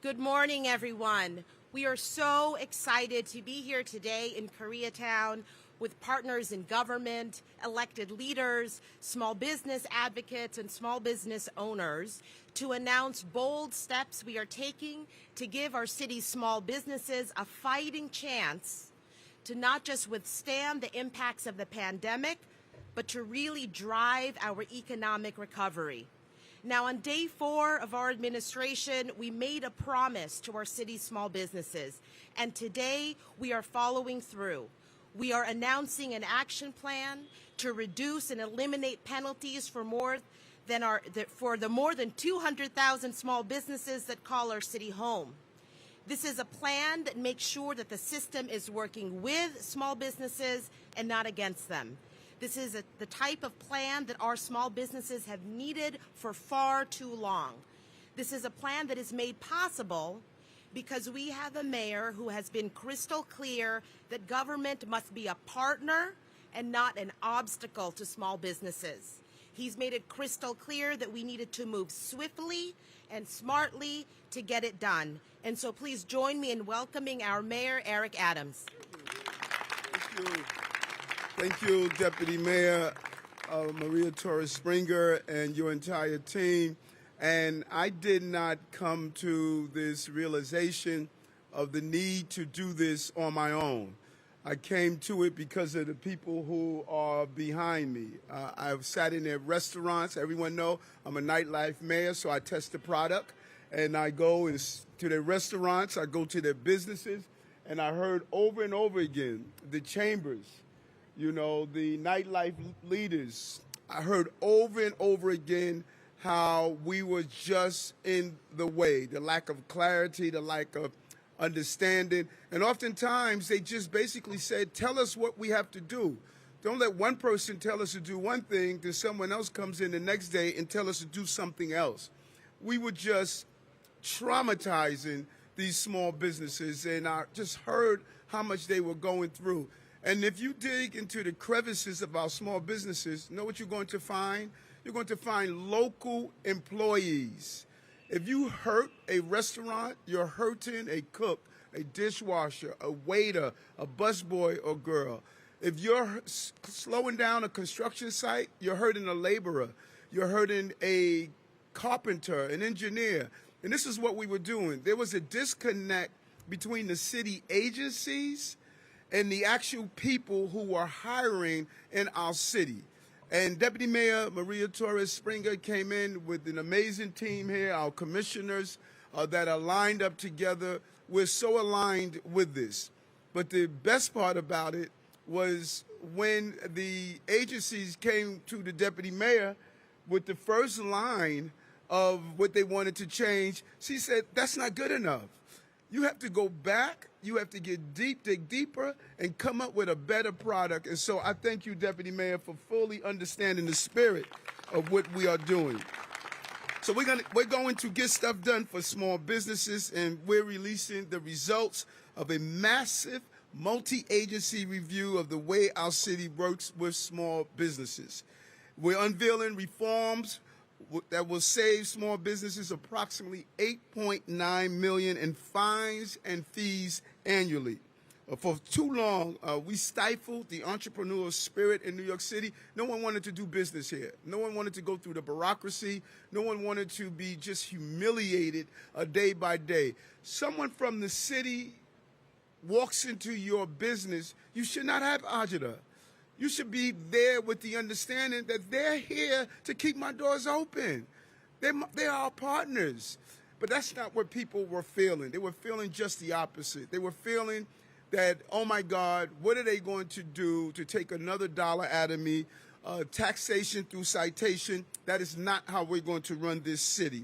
Good morning, everyone. We are so excited to be here today in Koreatown with partners in government, elected leaders, small business advocates, and small business owners to announce bold steps we are taking to give our city's small businesses a fighting chance to not just withstand the impacts of the pandemic, but to really drive our economic recovery. Now, on day 4 of our administration, we made a promise to our city's small businesses, and today we are following through. We are announcing an action plan to reduce and eliminate penalties for the more than 200,000 small businesses that call our city home. This is a plan that makes sure that the system is working with small businesses and not against them. This is the type of plan that our small businesses have needed for far too long. This is a plan that is made possible because we have a mayor who has been crystal clear that government must be a partner and not an obstacle to small businesses. He's made it crystal clear that we needed to move swiftly and smartly to get it done. And so please join me in welcoming our Mayor, Eric Adams. Thank you. Thank you, Deputy Mayor Maria Torres Springer and your entire team. And I did not come to this realization of the need to do this on my own. I came to it because of the people who are behind me. I've sat in their restaurants. Everyone knows I'm a nightlife mayor, so I test the product. And I go to their restaurants, I go to their businesses, and I heard over and over again, the chambers, you know, the nightlife leaders. I heard over and over again how we were just in the way, the lack of clarity, the lack of understanding. And oftentimes they just basically said, tell us what we have to do. Don't let one person tell us to do one thing, then someone else comes in the next day and tell us to do something else. We were just traumatizing these small businesses, and I just heard how much they were going through. And if you dig into the crevices of our small businesses, you know what you're going to find? You're going to find local employees. If you hurt a restaurant, you're hurting a cook, a dishwasher, a waiter, a busboy or girl. If you're slowing down a construction site, you're hurting a laborer. You're hurting a carpenter, an engineer. And this is what we were doing. There was a disconnect between the city agencies and the actual people who were hiring in our city. And Deputy Mayor Maria Torres Springer came in with an amazing team here, our commissioners that are lined up together. We're so aligned with this. But the best part about it was when the agencies came to the Deputy Mayor with the first line of what they wanted to change, she said, that's not good enough. You have to go back, you have to dig deeper, and come up with a better product. And so I thank you, Deputy Mayor, for fully understanding the spirit of what we are doing. So we're going to get stuff done for small businesses, and we're releasing the results of a massive multi-agency review of the way our city works with small businesses. We're unveiling reforms that will save small businesses approximately $8.9 million in fines and fees annually. For too long, we stifled the entrepreneurial spirit in New York City. No one wanted to do business here. No one wanted to go through the bureaucracy. No one wanted to be just humiliated day by day. Someone from the city walks into your business, you should not have agita. You should be there with the understanding that they're here to keep my doors open. They're our partners. But that's not what people were feeling. They were feeling just the opposite. They were feeling that, oh my God, what are they going to do to take another dollar out of me? Taxation through citation, that is not how we're going to run this city.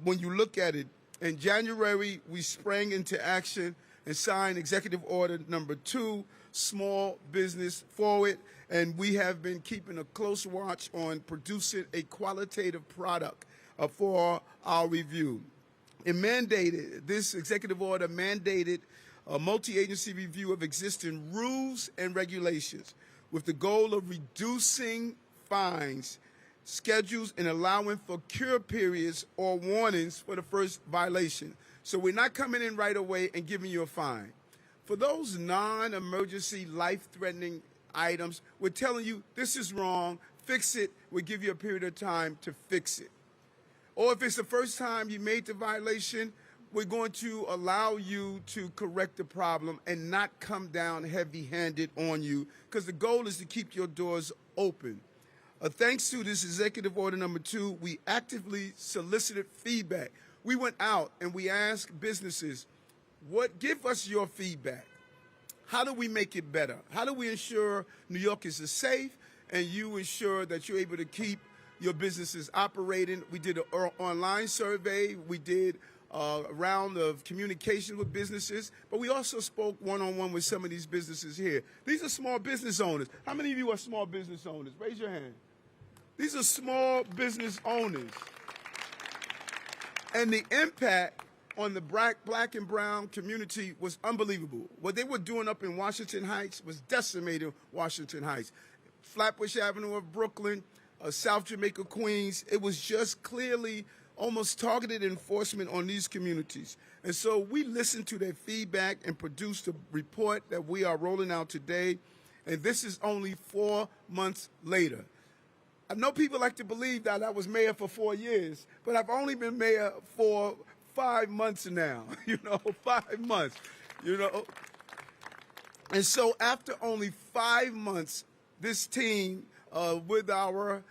When you look at it, in January, we sprang into action and signed Executive Order number 2, Small Business Forward, and we have been keeping a close watch on producing a qualitative product for our review. This executive order mandated a multi-agency review of existing rules and regulations with the goal of reducing fines, schedules, and allowing for cure periods or warnings for the first violation. So we're not coming in right away and giving you a fine. For those non-emergency, life-threatening items, we're telling you this is wrong, fix it. We'll give you a period of time to fix it. Or if it's the first time you made the violation, we're going to allow you to correct the problem and not come down heavy-handed on you, because the goal is to keep your doors open. Thanks to this executive order number 2, we actively solicited feedback. We went out and we asked businesses, give us your feedback. How do we make it better? How do we ensure New Yorkers are safe and you ensure that you're able to keep your businesses operating? We did an online survey. We did a round of communication with businesses, but we also spoke one-on-one with some of these businesses here. These are small business owners. How many of you are small business owners? Raise your hand. These are small business owners. And the impact on the black and brown community was unbelievable. What they were doing up in Washington Heights was decimating Washington Heights. Flatbush Avenue of Brooklyn, South Jamaica, Queens, it was just clearly almost targeted enforcement on these communities. And so we listened to their feedback and produced a report that we are rolling out today. And this is only 4 months later. I know people like to believe that I was mayor for 4 years, but I've only been mayor for 5 months now, 5 months, And so after only 5 months, this team, with our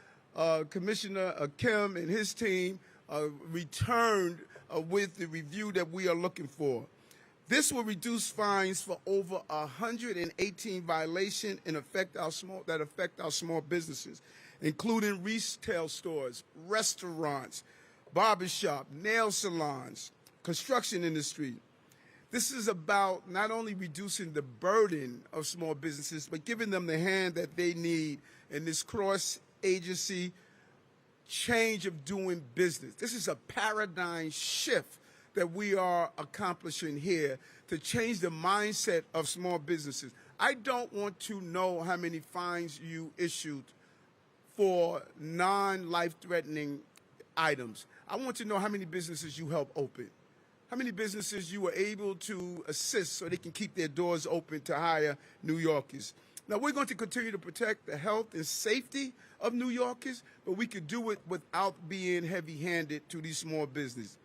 Commissioner Kim and his team, returned with the review that we are looking for. This will reduce fines for over 118 violations that affect our small businesses, including retail stores, restaurants, barbershop, nail salons, construction industry. This is about not only reducing the burden of small businesses, but giving them the hand that they need in this cross-agency change of doing business. This is a paradigm shift that we are accomplishing here to change the mindset of small businesses. I don't want to know how many fines you issued for non-life-threatening items. I want to know how many businesses you help open, how many businesses you were able to assist so they can keep their doors open to hire New Yorkers. Now, we're going to continue to protect the health and safety of New Yorkers, but we could do it without being heavy-handed to these small businesses.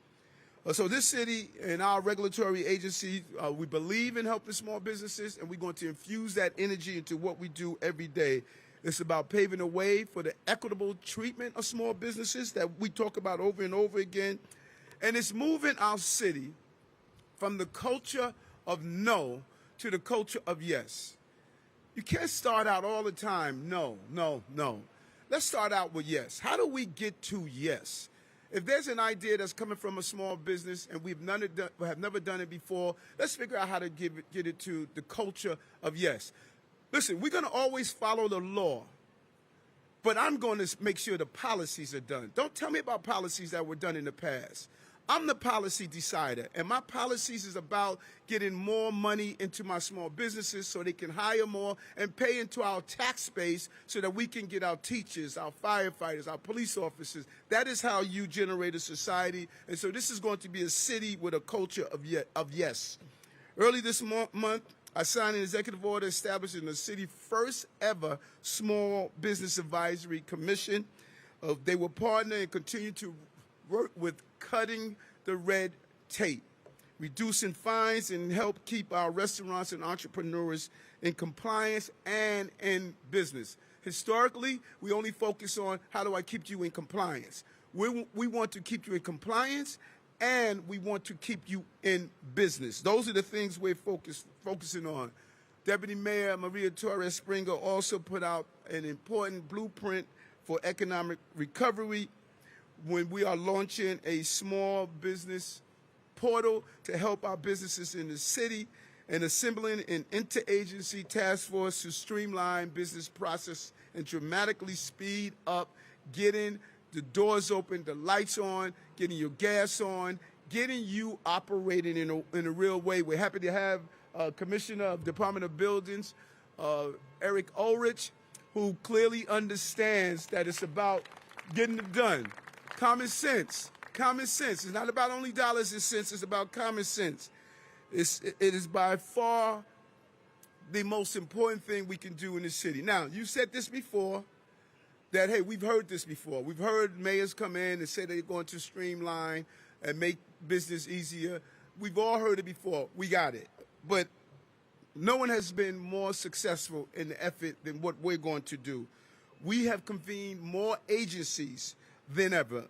So this city and our regulatory agency, we believe in helping small businesses, and we're going to infuse that energy into what we do every day. It's about paving the way for the equitable treatment of small businesses that we talk about over and over again. And it's moving our city from the culture of no to the culture of yes. You can't start out all the time, no, no, no. Let's start out with yes. How do we get to yes? If there's an idea that's coming from a small business and we have never done it before, let's figure out how to get it to the culture of yes. Listen, we're going to always follow the law, but I'm going to make sure the policies are done. Don't tell me about policies that were done in the past. I'm the policy decider, and my policies is about getting more money into my small businesses so they can hire more and pay into our tax base so that we can get our teachers, our firefighters, our police officers. That is how you generate a society, and so this is going to be a city with a culture of yes. Early this month, I signed an executive order establishing the city's first ever Small Business Advisory Commission. They will partner and continue to work with cutting the red tape, reducing fines, and help keep our restaurants and entrepreneurs in compliance and in business. Historically, we only focus on how do I keep you in compliance. We want to keep you in compliance, and we want to keep you in business. Those are the things we're focusing on. Deputy Mayor Maria Torres Springer also put out an important blueprint for economic recovery when we are launching a small business portal to help our businesses in the city and assembling an interagency task force to streamline business process and dramatically speed up getting the doors open, the lights on, getting your gas on, getting you operating in a real way. We're happy to have Commissioner of Department of Buildings, Eric Ulrich, who clearly understands that it's about getting it done. Common sense, common sense. It's not about only dollars and cents. It's about common sense. It is by far the most important thing we can do in the city. Now, you said this before, that, hey, we've heard this before. We've heard mayors come in and say they're going to streamline and make business easier. We've all heard it before. We got it. But no one has been more successful in the effort than what we're going to do. We have convened more agencies than ever.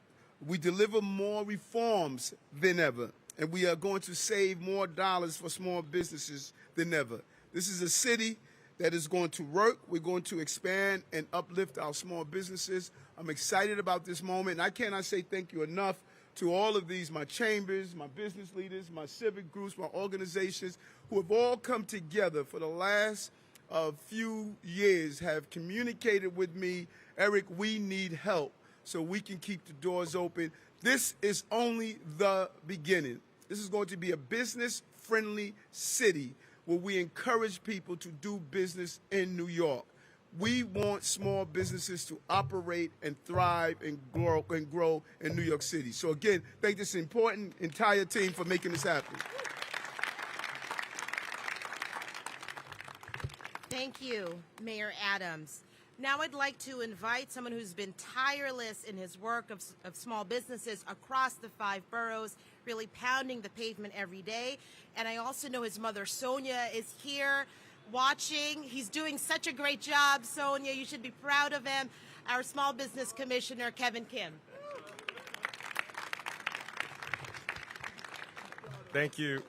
We deliver more reforms than ever. And we are going to save more dollars for small businesses than ever. This is a city that is going to work. We're going to expand and uplift our small businesses. I'm excited about this moment. And I cannot say thank you enough to all of these, my chambers, my business leaders, my civic groups, my organizations, who have all come together for the last few years, have communicated with me, Eric, we need help so we can keep the doors open. This is only the beginning. This is going to be a business-friendly city where we encourage people to do business in New York. We want small businesses to operate and thrive and grow in New York City. So again, thank this important entire team for making this happen. Thank you, Mayor Adams. Now I'd like to invite someone who's been tireless in his work of small businesses across the 5 boroughs, really pounding the pavement every day. And I also know his mother, Sonia, is here watching. He's doing such a great job, Sonia. You should be proud of him. Our Small Business Commissioner, Kevin Kim. Thank you.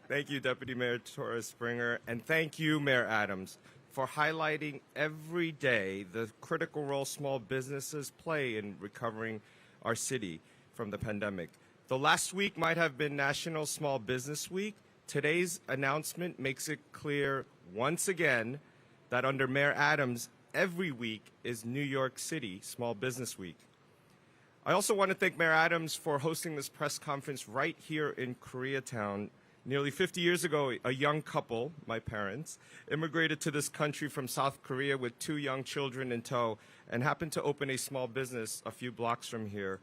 Thank you, Deputy Mayor Torres Springer, and thank you, Mayor Adams, for highlighting every day the critical role small businesses play in recovering our city from the pandemic. Though last week might have been National Small Business Week, today's announcement makes it clear once again that under Mayor Adams, every week is New York City Small Business Week. I also want to thank Mayor Adams for hosting this press conference right here in Koreatown. Nearly 50 years ago, a young couple, my parents, immigrated to this country from South Korea with 2 young children in tow and happened to open a small business a few blocks from here.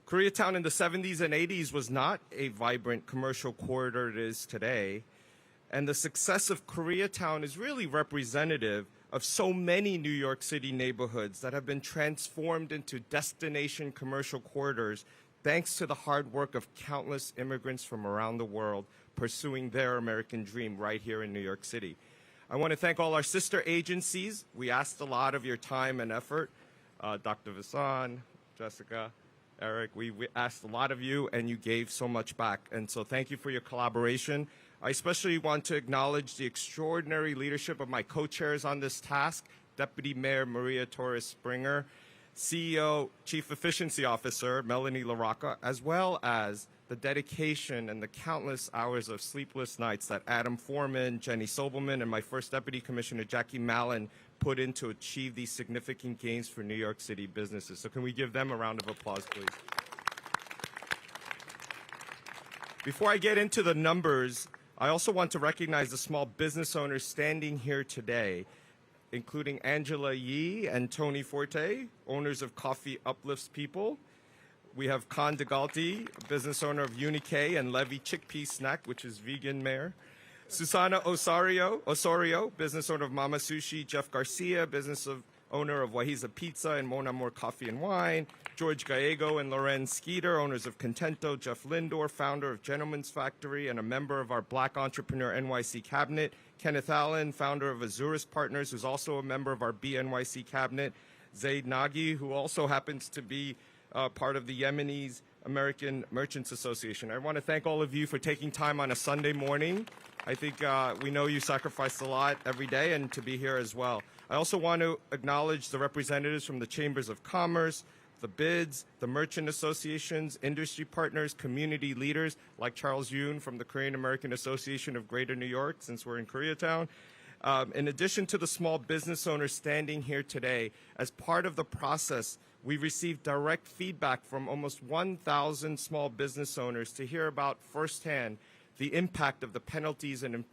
Koreatown in the 70s and 80s was not a vibrant commercial corridor it is today, and the success of Koreatown is really representative of so many New York City neighborhoods that have been transformed into destination commercial corridors thanks to the hard work of countless immigrants from around the world pursuing their American dream right here in New York City. I want to thank all our sister agencies. We asked a lot of your time and effort. Dr. Vasan, Jessica, Eric, we asked a lot of you, and you gave so much back. And so thank you for your collaboration. I especially want to acknowledge the extraordinary leadership of my co-chairs on this task, Deputy Mayor Maria Torres Springer, CEO, Chief Efficiency Officer Melanie LaRocca, as well as the dedication and the countless hours of sleepless nights that Adam Foreman, Jenny Sobelman, and my first Deputy Commissioner Jackie Mallon put in to achieve these significant gains for New York City businesses. So can we give them a round of applause, please? Before I get into the numbers, I also want to recognize the small business owners standing here today, including Angela Yee and Tony Forte, owners of Coffee Uplifts People. We have Khan DeGalti, business owner of Unique and Levy Chickpea Snack, which is vegan, Mayor. Susana Osorio, business owner of Mama Sushi. Jeff Garcia, owner of Wahiza Pizza and Mon Amour Coffee and Wine. George Gallego and Loren Skeeter, owners of Contento. Jeff Lindor, founder of Gentleman's Factory and a member of our Black Entrepreneur NYC Cabinet. Kenneth Allen, founder of Azuris Partners, who's also a member of our BNYC Cabinet. Zaid Nagy, who also happens to be part of the Yemenis American Merchants Association. I want to thank all of you for taking time on a Sunday morning. I think we know you sacrifice a lot every day, and to be here as well. I also want to acknowledge the representatives from the Chambers of Commerce, the BIDS, the merchant associations, industry partners, community leaders like Charles Yoon from the Korean American Association of Greater New York, since we're in Koreatown. In addition to the small business owners standing here today, as part of the process, we received direct feedback from almost 1,000 small business owners to hear about firsthand the impact of the penalties and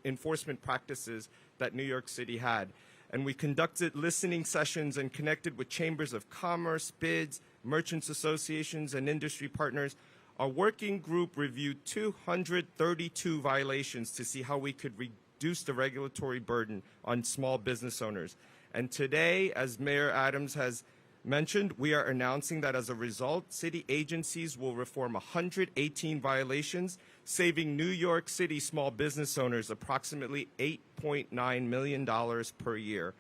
enforcement practices that New York City had. And we conducted listening sessions and connected with chambers of commerce, BIDS, merchants associations, and industry partners, our working group reviewed 232 violations to see how we could reduce the regulatory burden on small business owners. And today, as Mayor Adams has mentioned, we are announcing that as a result, city agencies will reform 118 violations, saving New York City small business owners approximately $8.9 million per year.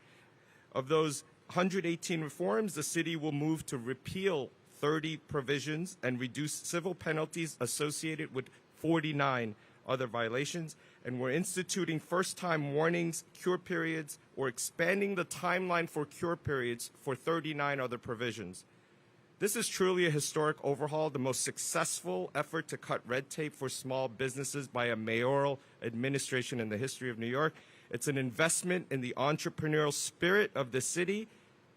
Of those 118 reforms, the city will move to repeal 30 provisions and reduce civil penalties associated with 49 other violations. And we're instituting first-time warnings, cure periods, or expanding the timeline for cure periods for 39 other provisions. This is truly a historic overhaul, the most successful effort to cut red tape for small businesses by a mayoral administration in the history of New York. It's an investment in the entrepreneurial spirit of the city,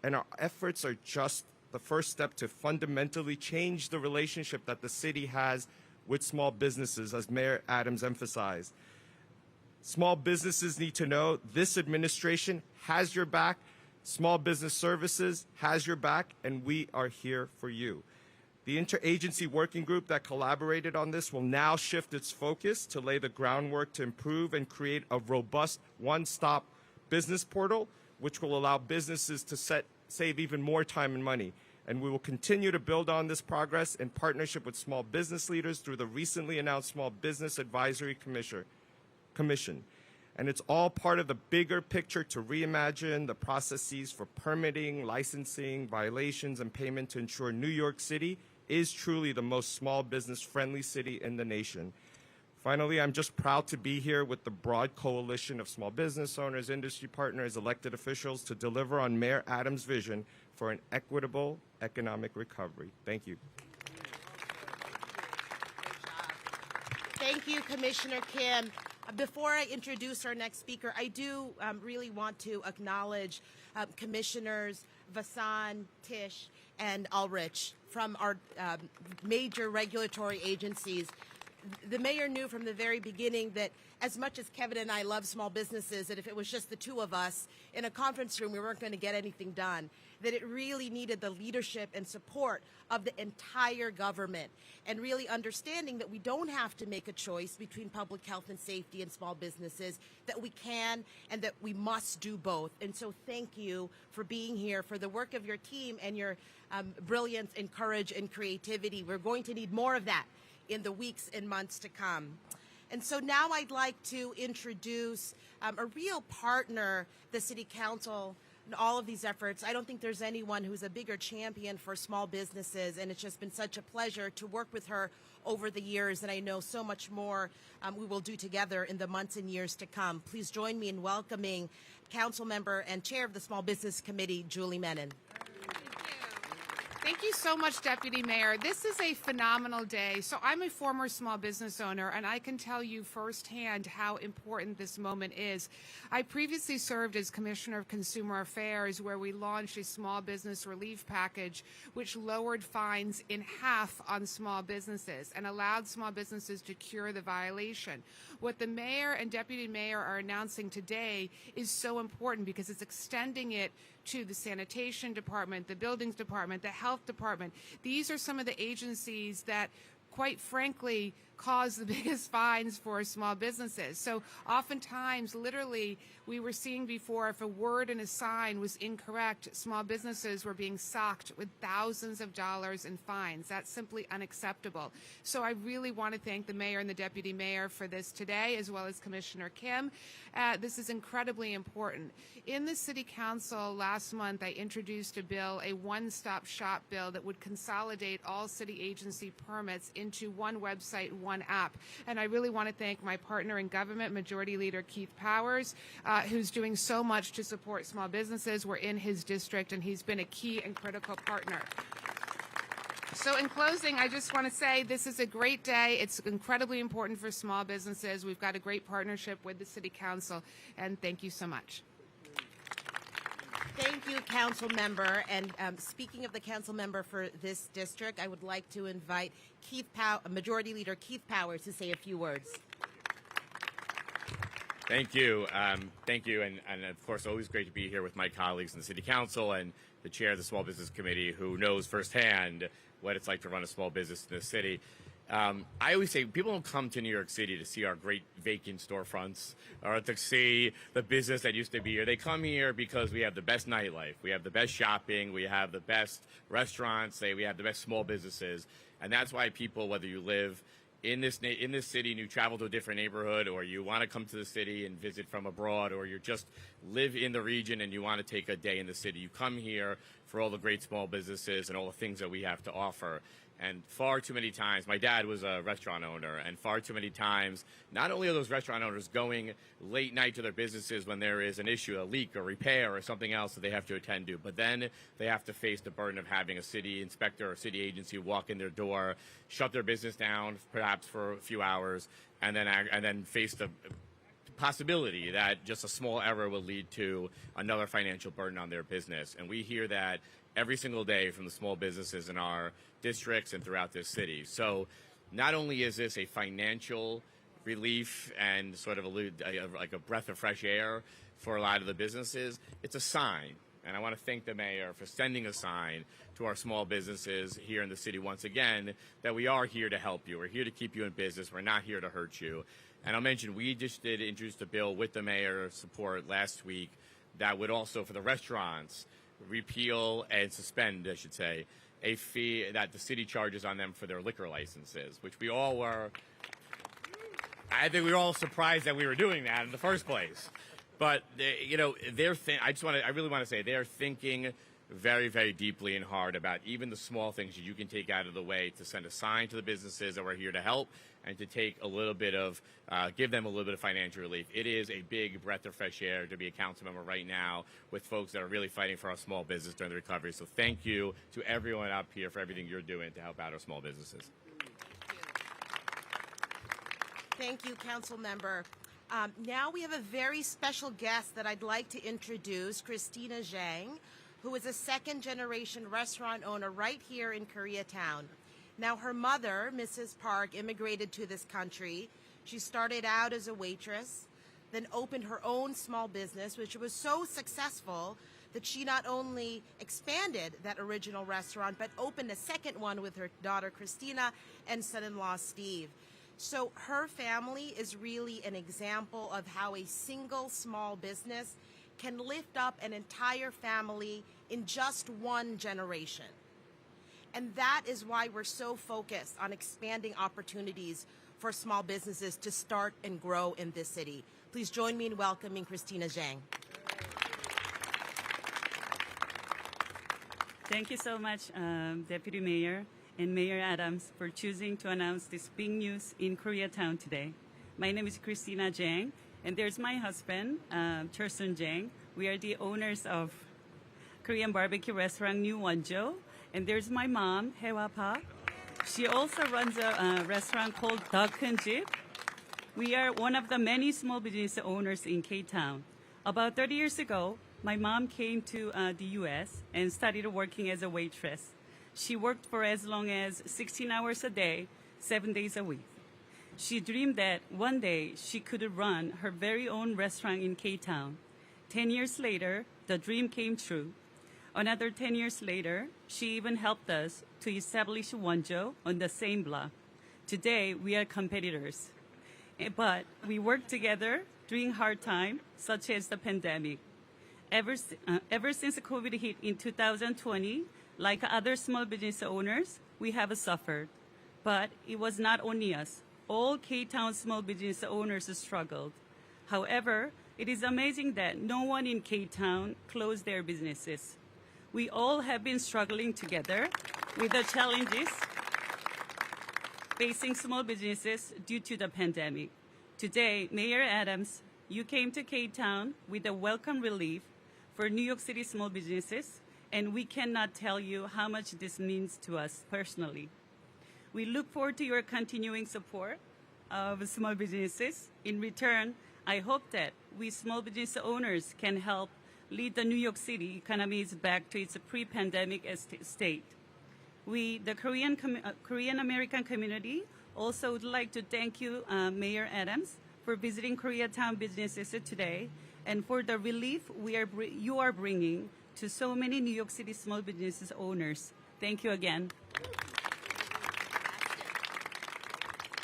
and our efforts are just the first step to fundamentally change the relationship that the city has with small businesses, as Mayor Adams emphasized. Small businesses need to know this administration has your back, Small Business Services has your back, and we are here for you. The interagency working group that collaborated on this will now shift its focus to lay the groundwork to improve and create a robust one-stop business portal, which will allow businesses to save even more time and money. And we will continue to build on this progress in partnership with small business leaders through the recently announced Small Business Advisory Commission. And it's all part of the bigger picture to reimagine the processes for permitting, licensing, violations, and payment to ensure New York City is truly the most small business friendly city in the nation. Finally, I'm just proud to be here with the broad coalition of small business owners, industry partners, elected officials to deliver on Mayor Adams' vision for an equitable economic recovery. Thank you. Thank you, Commissioner Kim. Before I introduce our next speaker, I do really want to acknowledge Commissioners Vasan, Tisch, and Ulrich from our major regulatory agencies. The mayor knew from the very beginning that as much as Kevin and I love small businesses, that if it was just the two of us in a conference room, we weren't going to get anything done, that it really needed the leadership and support of the entire government, and really understanding that we don't have to make a choice between public health and safety and small businesses, that we can and that we must do both. And so thank you for being here, for the work of your team and your brilliance and courage and creativity. We're going to need more of that in the weeks and months to come. And so now I'd like to introduce a real partner, the City Council, in all of these efforts. I don't think there's anyone who's a bigger champion for small businesses, and it's just been such a pleasure to work with her over the years, and I know so much more we will do together in the months and years to come. Please join me in welcoming Council Member and Chair of the Small Business Committee, Julie Menon. Thank you so much, Deputy Mayor. This is a phenomenal day. So I'm a former small business owner, and I can tell you firsthand how important this moment is. I previously served as Commissioner of Consumer Affairs, where we launched a small business relief package, which lowered fines in half on small businesses and allowed small businesses to cure the violation. What the mayor and deputy mayor are announcing today is so important because it's extending it to the sanitation department, the buildings department, the health department. These are some of the agencies that, quite frankly, cause the biggest fines for small businesses. So oftentimes, literally, we were seeing before if a word in a sign was incorrect, small businesses were being socked with thousands of dollars in fines. That's simply unacceptable. So I really want to thank the mayor and the deputy mayor for this today, as well as Commissioner Kim. This is incredibly important. In the City Council last month, I introduced a bill, a one-stop shop bill that would consolidate all city agency permits into one website, one app. And I really want to thank my partner in government, Majority Leader Keith Powers, who's doing so much to support small businesses. We're in his district, and he's been a key and critical partner. So in closing, I just want to say this is a great day. It's incredibly important for small businesses. We've got a great partnership with the City Council, and thank you so much. Thank you, Council Member. And speaking of the Council Member for this district, I would like to invite Majority Leader Keith Powers to say a few words. Thank you. Thank you. And of course, always great to be here with my colleagues in the City Council and the chair of the Small Business Committee, who knows firsthand what it's like to run a small business in this city. I always say people don't come to New York City to see our great vacant storefronts or to see the business that used to be here. They come here because we have the best nightlife, we have the best shopping, we have the best restaurants, we have the best small businesses. And that's why people, whether you live in this city and you travel to a different neighborhood, or you want to come to the city and visit from abroad, or you just live in the region and you want to take a day in the city, you come here for all the great small businesses and all the things that we have to offer. And far too many times, my dad was a restaurant owner, and far too many times, not only are those restaurant owners going late night to their businesses when there is an issue, a leak, or repair, or something else that they have to attend to, but then they have to face the burden of having a city inspector or city agency walk in their door, shut their business down perhaps for a few hours, and then face the possibility that just a small error will lead to another financial burden on their business. And we hear that every single day from the small businesses in our districts and throughout this city. So not only is this a financial relief and sort of like a breath of fresh air for a lot of the businesses, it's a sign. And I want to thank the mayor for sending a sign to our small businesses here in the city once again that we are here to help you. We're here to keep you in business. We're not here to hurt you. And I'll mention we just did introduce a bill with the mayor's support last week that would also, for the restaurants, repeal and suspend, I should say, a fee that the city charges on them for their liquor licenses, which we all were, I think we were all surprised that we were doing that in the first place. But, I really want to say they're thinking very, very deeply and hard about even the small things that you can take out of the way to send a sign to the businesses that we're here to help and to take a little bit of, give them a little bit of financial relief. It is a big breath of fresh air to be a council member right now with folks that are really fighting for our small business during the recovery. So thank you to everyone up here for everything you're doing to help out our small businesses. Thank you, Council Member. Now we have a very special guest that I'd like to introduce, Christina Zhang, who is a second-generation restaurant owner right here in Koreatown. Now, her mother, Mrs. Park, immigrated to this country. She started out as a waitress, then opened her own small business, which was so successful that she not only expanded that original restaurant, but opened a second one with her daughter, Christina, and son-in-law, Steve. So her family is really an example of how a single small business can lift up an entire family in just one generation. And that is why we're so focused on expanding opportunities for small businesses to start and grow in this city. Please join me in welcoming Christina Zhang. Thank you so much, Deputy Mayor and Mayor Adams, for choosing to announce this big news in Koreatown today. My name is Christina Zhang, and there's my husband, Cheol-sun Zhang. We are the owners of Korean barbecue restaurant New Wonjo. And there's my mom, Hae-wa Park. She also runs a restaurant called Jeop. We are one of the many small business owners in K-Town. About 30 years ago, my mom came to the U.S. and started working as a waitress. She worked for as long as 16 hours a day, 7 days a week. She dreamed that one day she could run her very own restaurant in K-Town. 10 years later, the dream came true. Another 10 years later, she even helped us to establish Wonjo on the same block. Today, we are competitors. But we work together during hard times, such as the pandemic. Ever since COVID hit in 2020, like other small business owners, we have suffered. But it was not only us. All K-Town small business owners struggled. However, it is amazing that no one in K-Town closed their businesses. We all have been struggling together with the challenges facing small businesses due to the pandemic. Today, Mayor Adams, you came to K-Town with a welcome relief for New York City small businesses, and we cannot tell you how much this means to us personally. We look forward to your continuing support of small businesses. In return, I hope that we small business owners can help lead the New York City economies back to its pre-pandemic state. We, the Korean American community, also would like to thank you, Mayor Adams, for visiting Koreatown businesses today and for the relief you are bringing to so many New York City small businesses owners. Thank you again.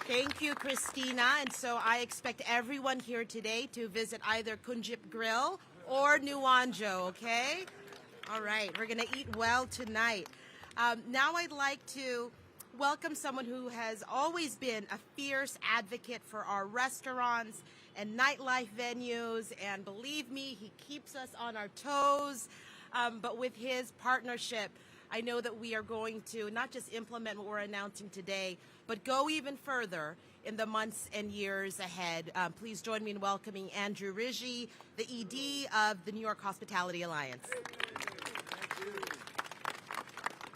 Thank you, Christina. And so I expect everyone here today to visit either Kunjip Grill or Nuanjo, okay? All right, we're going to eat well tonight. Now I'd like to welcome someone who has always been a fierce advocate for our restaurants and nightlife venues. And believe me, he keeps us on our toes. But with his partnership, I know that we are going to not just implement what we're announcing today, but go even further in the months and years ahead. Please join me in welcoming Andrew Rizzi, the ED of the New York Hospitality Alliance.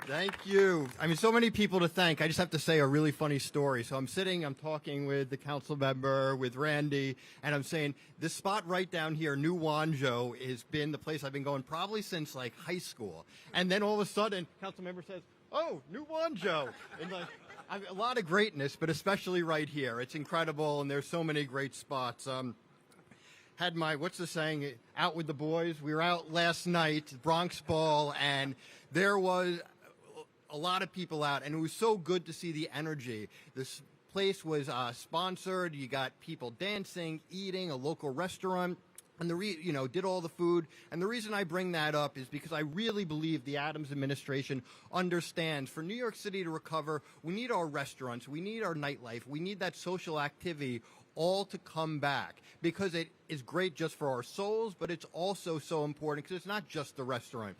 Thank you. I mean, so many people to thank. I just have to say a really funny story. So I'm talking with the council member, with Randy, and I'm saying this spot right down here, New Wanjo, has been the place I've been going probably since like high school. And then all of a sudden, council member says, "Oh, New Wanjo." And like, a lot of greatness, but especially right here. It's incredible, and there's so many great spots. Had my, what's the saying, out with the boys. We were out last night, Bronx Ball, and there was a lot of people out, and it was so good to see the energy. This place was sponsored. You got people dancing, eating, a local restaurant, and did all the food. And the reason I bring that up is because I really believe the Adams administration understands for New York City to recover, we need our restaurants, we need our nightlife, we need that social activity all to come back, because it is great just for our souls, but it's also so important because it's not just the restaurant.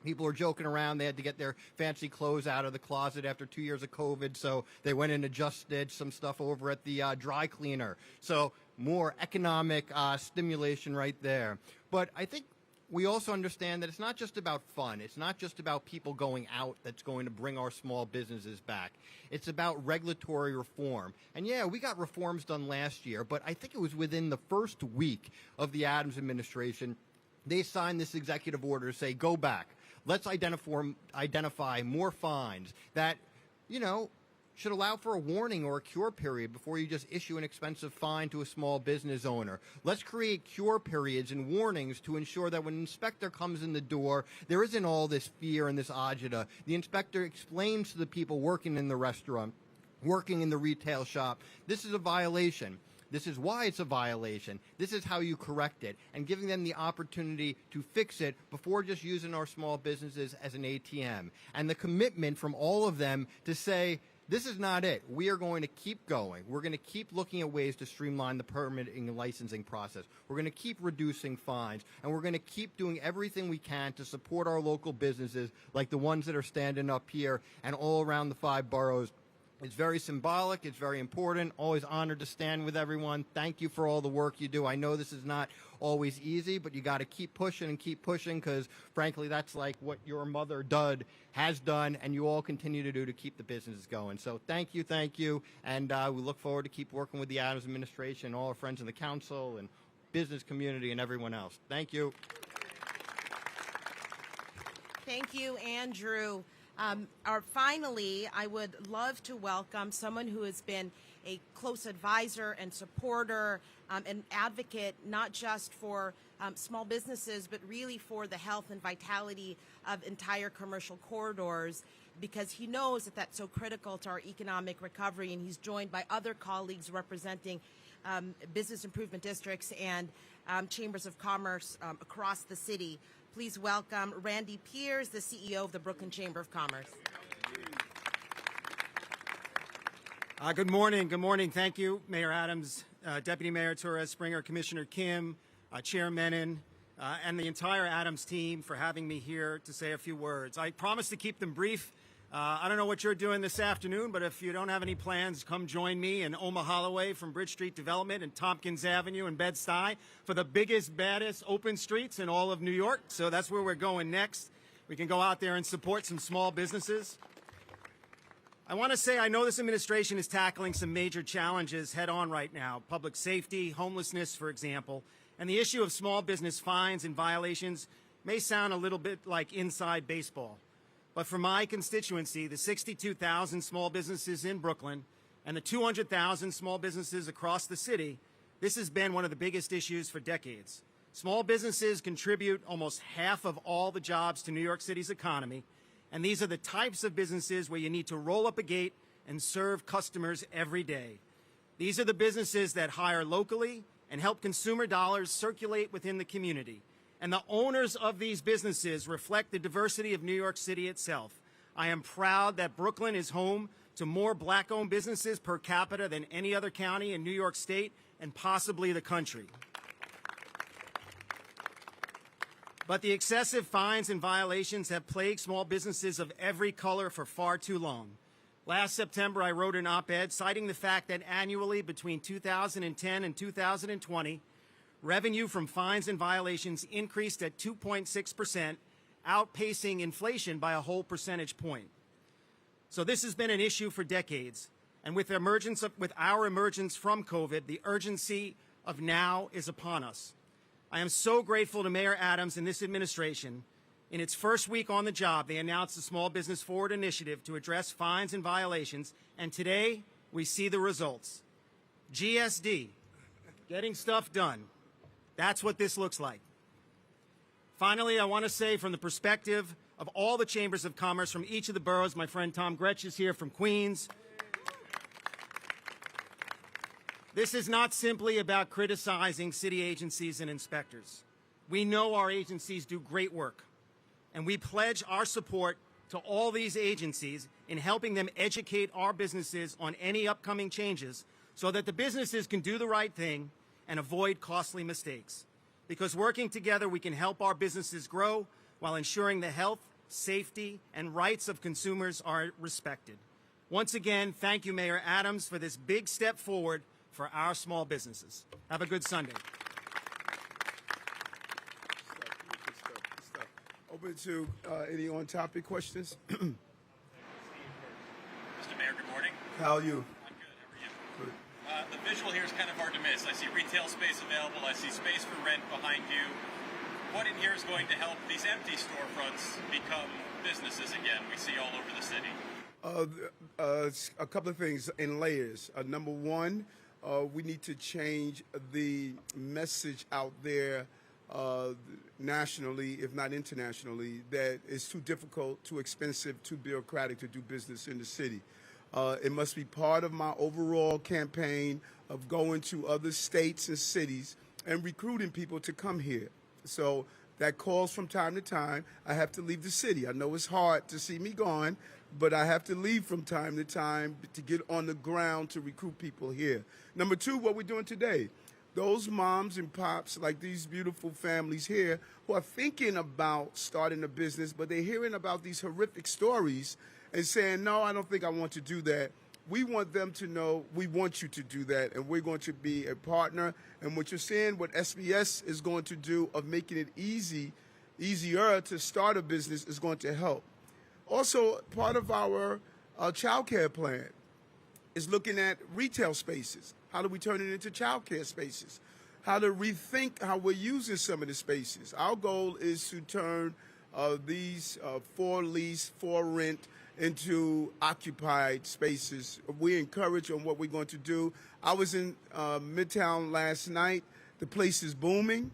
People are joking around. They had to get their fancy clothes out of the closet after 2 years of COVID, so they went and adjusted some stuff over at the dry cleaner. So more economic stimulation right there. But I think we also understand that it's not just about fun. It's not just about people going out that's going to bring our small businesses back. It's about regulatory reform. And yeah, we got reforms done last year, but I think it was within the first week of the Adams administration, they signed this executive order to say, go back. Let's identify more fines that, should allow for a warning or a cure period before you just issue an expensive fine to a small business owner. Let's create cure periods and warnings to ensure that when an inspector comes in the door, there isn't all this fear and this agita. The inspector explains to the people working in the restaurant, working in the retail shop, this is a violation. This is why it's a violation. This is how you correct it, and giving them the opportunity to fix it before just using our small businesses as an ATM. And the commitment from all of them to say, this is not it. We are going to keep going. We're going to keep looking at ways to streamline the permitting and licensing process. We're going to keep reducing fines, and we're going to keep doing everything we can to support our local businesses like the ones that are standing up here and all around the 5 boroughs. It's very symbolic. It's very important. Always honored to stand with everyone. Thank you for all the work you do. I know this is not always easy, but you got to keep pushing because, frankly, that's like what your mother has done, and you all continue to do to keep the businesses going. So thank you, and we look forward to keep working with the Adams administration and all our friends in the council and business community and everyone else. Thank you. Thank you, Andrew. Finally, I would love to welcome someone who has been a close advisor and supporter and advocate, not just for small businesses, but really for the health and vitality of entire commercial corridors, because he knows that that's so critical to our economic recovery, and he's joined by other colleagues representing business improvement districts and chambers of commerce across the city. Please welcome Randy Piers, the CEO of the Brooklyn Chamber of Commerce. Good morning. Good morning. Thank you, Mayor Adams, Deputy Mayor Torres Springer, Commissioner Kim, Chair Menon, and the entire Adams team for having me here to say a few words. I promise to keep them brief. I don't know what you're doing this afternoon, but if you don't have any plans, come join me in Oma Holloway from Bridge Street Development and Tompkins Avenue in Bed-Stuy for the biggest, baddest open streets in all of New York. So that's where we're going next. We can go out there and support some small businesses. I want to say I know this administration is tackling some major challenges head on right now. Public safety, homelessness, for example. And the issue of small business fines and violations may sound a little bit like inside baseball. But for my constituency, the 62,000 small businesses in Brooklyn and the 200,000 small businesses across the city, This has been one of the biggest issues for decades. Small businesses contribute almost half of all the jobs to New York City's economy, and these are the types of businesses where you need to roll up a gate and serve customers every day. These are the businesses that hire locally and help consumer dollars circulate within the community. And the owners of these businesses reflect the diversity of New York City itself. I am proud that Brooklyn is home to more black-owned businesses per capita than any other county in New York State and possibly the country. But the excessive fines and violations have plagued small businesses of every color for far too long. Last September, I wrote an op-ed citing the fact that annually between 2010 and 2020, revenue from fines and violations increased at 2.6%, outpacing inflation by a whole percentage point. So this has been an issue for decades. And with our emergence from COVID, the urgency of now is upon us. I am so grateful to Mayor Adams and this administration. In its first week on the job, they announced the Small Business Forward initiative to address fines and violations, and today we see the results. GSD, getting stuff done. That's what this looks like. Finally, I want to say from the perspective of all the chambers of commerce from each of the boroughs, my friend Tom Gretsch is here from Queens. This is not simply about criticizing city agencies and inspectors. We know our agencies do great work, and we pledge our support to all these agencies in helping them educate our businesses on any upcoming changes so that the businesses can do the right thing and avoid costly mistakes. Because working together, we can help our businesses grow while ensuring the health, safety, and rights of consumers are respected. Once again, thank you, Mayor Adams, for this big step forward for our small businesses. Have a good Sunday. Open to any on-topic questions. Mr. Mayor, good morning. How are you? I'm good. How are you? The visual here is kind of hard to miss. I see retail space available. I see space for rent behind you. What in here is going to help these empty storefronts become businesses again we see all over the city? A couple of things in layers. Number one, we need to change the message out there nationally, if not internationally, that it's too difficult, too expensive, too bureaucratic to do business in the city. It must be part of my overall campaign of going to other states and cities and recruiting people to come here. So that calls from time to time. I have to leave the city. I know it's hard to see me gone, but I have to leave from time to time to get on the ground to recruit people here. Number two, what we're doing today. Those moms and pops, like these beautiful families here, who are thinking about starting a business, but they're hearing about these horrific stories and saying, no, I don't think I want to do that. We want them to know we want you to do that, and we're going to be a partner. And what you're seeing, what SBS is going to do of making it easier to start a business is going to help. Also, part of our child care plan is looking at retail spaces. How do we turn it into child care spaces? How to rethink how we're using some of the spaces. Our goal is to turn these for lease, for rent, into occupied spaces. We encourage on what we're going to do. I was in Midtown last night. The place is booming.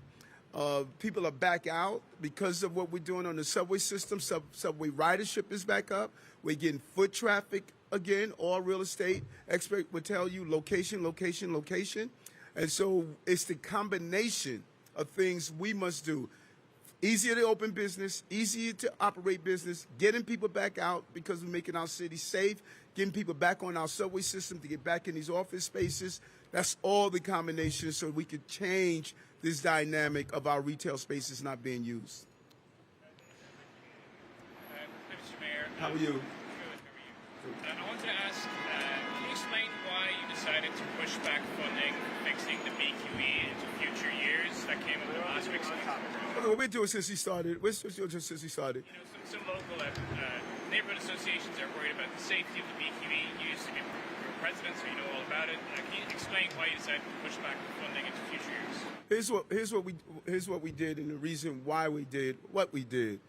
People are back out because of what we're doing on the subway system. Subway ridership is back up. We're getting foot traffic again. All real estate expert would tell you location, location, location. And so it's the combination of things we must do. Easier to open business, easier to operate business, getting people back out because we're making our city safe, getting people back on our subway system to get back in these office spaces. That's all the combination so we could change this dynamic of our retail spaces not being used. Mr. Mayor. How are you? Good. How are you? I wanted to ask, can you explain why you decided to push back funding for fixing the BQE into future years? That came up in last week's meeting. Well, we're doing since he started. We're still doing since he started. You know, some local neighborhood associations are worried about the safety of the BQE. You used to be president, so you know all about it. Can you explain why you decided to push back the funding into future years? Here's what we did, and the reason why we did what we did.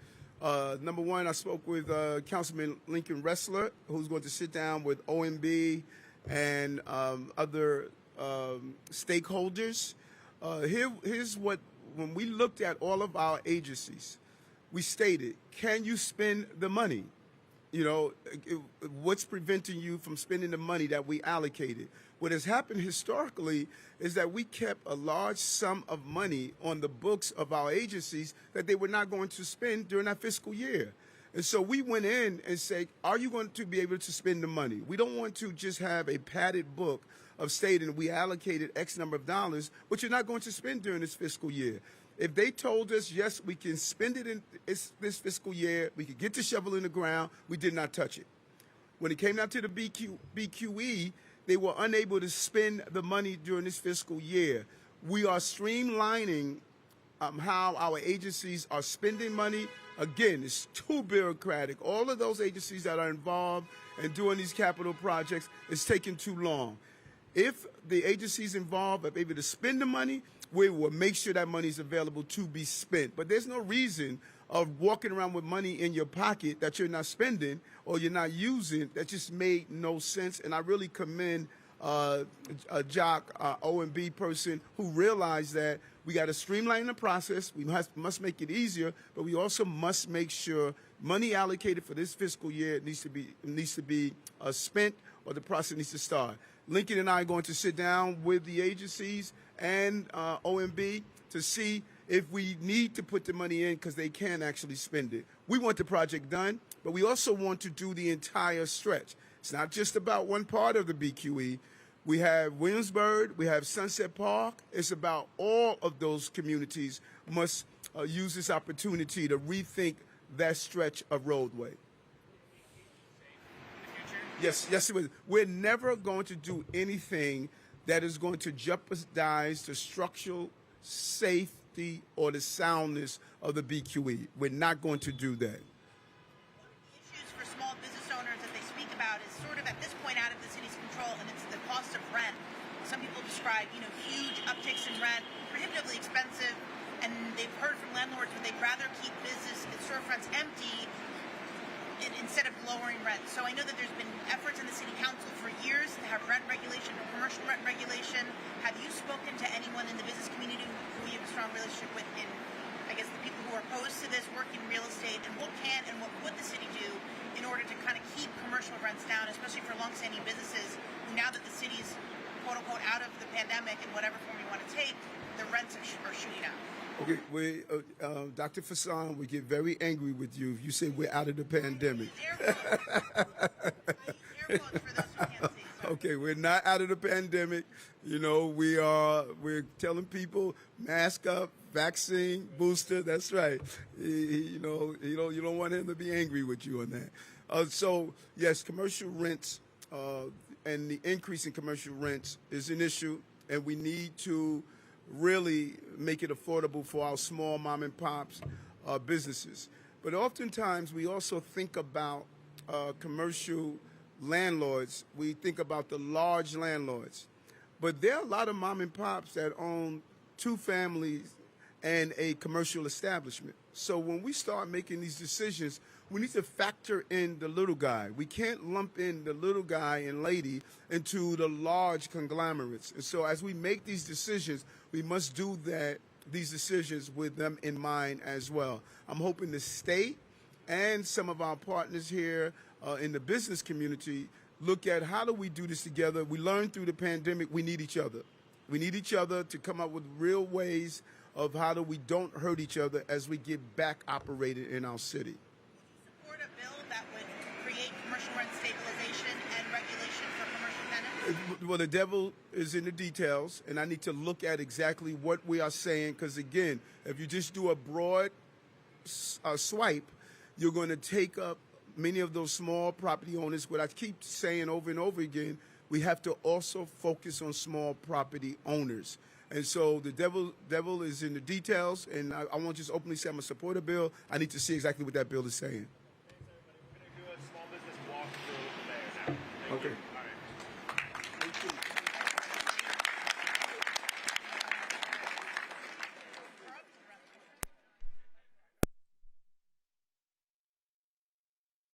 Number one, I spoke with Councilman Lincoln Ressler, who's going to sit down with OMB and other stakeholders. Here's what, when we looked at all of our agencies, we stated, can you spend the money? You know, what's preventing you from spending the money that we allocated? What has happened historically is that we kept a large sum of money on the books of our agencies that they were not going to spend during that fiscal year. And so we went in and said, are you going to be able to spend the money? We don't want to just have a padded book of stating we allocated X number of dollars, but you're not going to spend during this fiscal year. If they told us, yes, we can spend it in this fiscal year, we could get the shovel in the ground, we did not touch it. When it came down to the BQE, they were unable to spend the money during this fiscal year. We are streamlining how our agencies are spending money. Again, it's too bureaucratic. All of those agencies that are involved in doing these capital projects, it's taking too long. If the agencies involved are able to spend the money, we will make sure that money is available to be spent. But there's no reason of walking around with money in your pocket that you're not spending or you're not using. That just made no sense. And I really commend a Jock, O&B person who realized that we got to streamline the process. We must make it easier, but we also must make sure money allocated for this fiscal year needs to be spent, or the process needs to start. Lincoln and I are going to sit down with the agencies and OMB to see if we need to put the money in because they can actually spend it. We want the project done, but we also want to do the entire stretch. It's not just about one part of the BQE. We have Williamsburg, we have Sunset Park. It's about all of those communities must use this opportunity to rethink that stretch of roadway. Yes, it was. We're never going to do anything that is going to jeopardize the structural safety or the soundness of the BQE. We're not going to do that. Issues for small business owners that they speak about is sort of at this point out of the city's control, and it's the cost of rent. Some people describe, huge upticks in rent, prohibitively expensive, and they've heard from landlords that they'd rather keep business and storefronts empty instead of lowering rent. So I know that there's been efforts in the city council for years to have rent regulation, commercial rent regulation. Have you spoken to anyone in the business community who you have a strong relationship with in, I guess, the people who are opposed to this work in real estate, and what can and what would the city do in order to kind of keep commercial rents down, especially for longstanding businesses who, now that the city's quote unquote out of the pandemic in whatever form you want to take, the rents are shooting up? Okay, Dr. Fassan would get very angry with you if you say we're out of the pandemic. Okay, we're not out of the pandemic. We're telling people mask up, vaccine, booster. That's right. You don't want him to be angry with you on that. So yes, commercial rents and the increase in commercial rents is an issue, and we need to really make it affordable for our small mom and pops businesses. But oftentimes we also think about commercial landlords. We think about the large landlords. But there are a lot of mom and pops that own 2 families and a commercial establishment. So when we start making these decisions, we need to factor in the little guy. We can't lump in the little guy and lady into the large conglomerates. And so as we make these decisions, we must do these decisions with them in mind as well. I'm hoping the state and some of our partners here in the business community look at how do we do this together. We learned through the pandemic we need each other. We need each other to come up with real ways of how do we don't hurt each other as we get back operated in our city. Support a bill that would create commercial rent stabilization and regulation for commercial tenants? Well, the devil is in the details, and I need to look at exactly what we are saying, because again, if you just do a broad swipe, you're going to take up many of those small property owners. What I keep saying over and over again, we have to also focus on small property owners. And so the devil is in the details, and I won't just openly say I'm a supporter bill. I need to see exactly what that bill is saying. Thanks, everybody. We're going to do a small business walkthrough there now. Thank you. Okay.